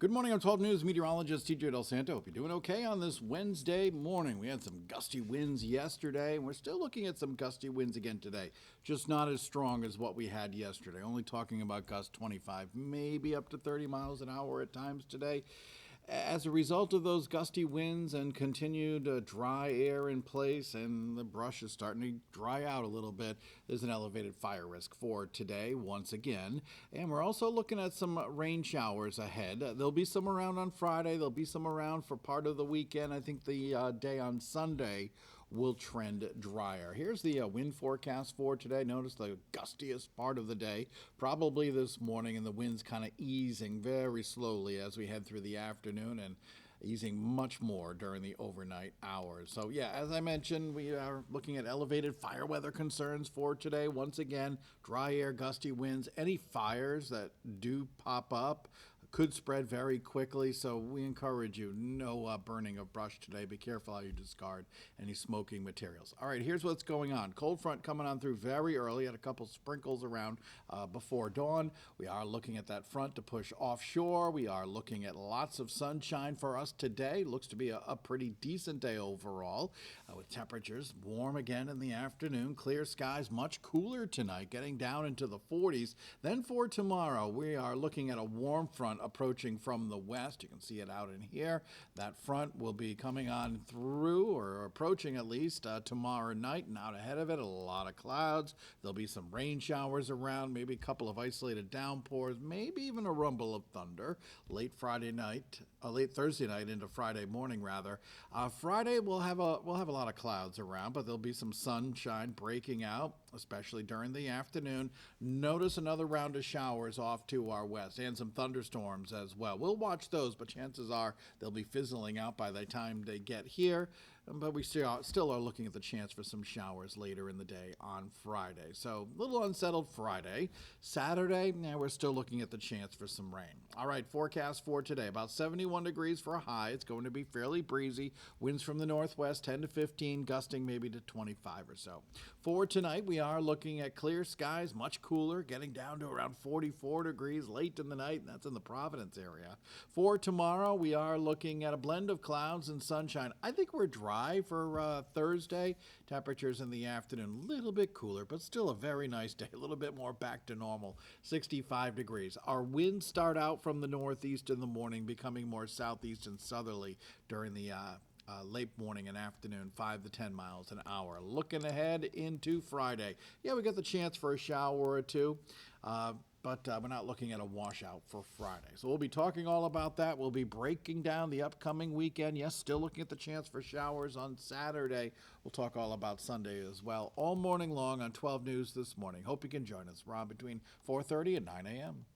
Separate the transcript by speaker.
Speaker 1: Good morning, I'm 12 News meteorologist TJ Del Santo. Hope you're doing okay on this Wednesday morning. We had some gusty winds yesterday, and we're still looking at some gusty winds again today. Just not as strong as what we had yesterday. Only talking about gusts 25, maybe up to 30 miles an hour at times today. As a result of those gusty winds and continued dry air in place, and the brush is starting to dry out a little bit, there's an elevated fire risk for today once again. And we're also looking at some rain showers ahead. There'll be some around on Friday. There'll be some around for part of the weekend. I think the day on Sunday will trend drier. Here's the wind forecast for today. Notice the gustiest part of the day, probably this morning, and the winds kind of easing very slowly as we head through the afternoon and easing much more during the overnight hours. So yeah, as I mentioned, we are looking at elevated fire weather concerns for today. Once again, dry air, gusty winds, any fires that do pop up could spread very quickly, so we encourage you, no burning of brush today. Be careful how you discard any smoking materials. All right, here's what's going on. Cold front coming on through very early, had a couple sprinkles around before dawn. We are looking at that front to push offshore. We are looking at lots of sunshine for us today. Looks to be a pretty decent day overall, with temperatures warm again in the afternoon. Clear skies, much cooler tonight, getting down into the 40s. Then for tomorrow, we are looking at a warm front approaching from the west. You can see it out in here. That front will be coming on through, or approaching at least, tomorrow night, and out ahead of it, a lot of clouds. There'll be some rain showers around, maybe a couple of isolated downpours, maybe even a rumble of thunder late Thursday night into Friday morning rather. Friday we'll have a lot of clouds around, but there'll be some sunshine breaking out, especially during the afternoon. Notice another round of showers off to our west and some thunderstorms as well. We'll watch those, but chances are they'll be fizzling out by the time they get here. But we still are looking at the chance for some showers later in the day on Friday. So a little unsettled Friday. Saturday, we're still looking at the chance for some rain. All right, forecast for today, about 71 degrees for a high. It's going to be fairly breezy. Winds from the northwest, 10 to 15, gusting maybe to 25 or so. For tonight, we are looking at clear skies, much cooler, getting down to around 44 degrees late in the night, and that's in the Providence area. For tomorrow, we are looking at a blend of clouds and sunshine. I think we're dry for Thursday. Temperatures in the afternoon, a little bit cooler, but still a very nice day, a little bit more back to normal, 65 degrees. Our winds start out from the northeast in the morning, becoming more southeast and southerly during the late morning and afternoon, 5 to 10 miles an hour. Looking ahead into Friday, yeah, we got the chance for a shower or two, but we're not looking at a washout for Friday. So we'll be talking all about that. We'll be breaking down the upcoming weekend. Yes, still looking at the chance for showers on Saturday. We'll talk all about Sunday as well, all morning long on 12 News this morning. Hope you can join us. We're on between 4:30 and 9 a.m.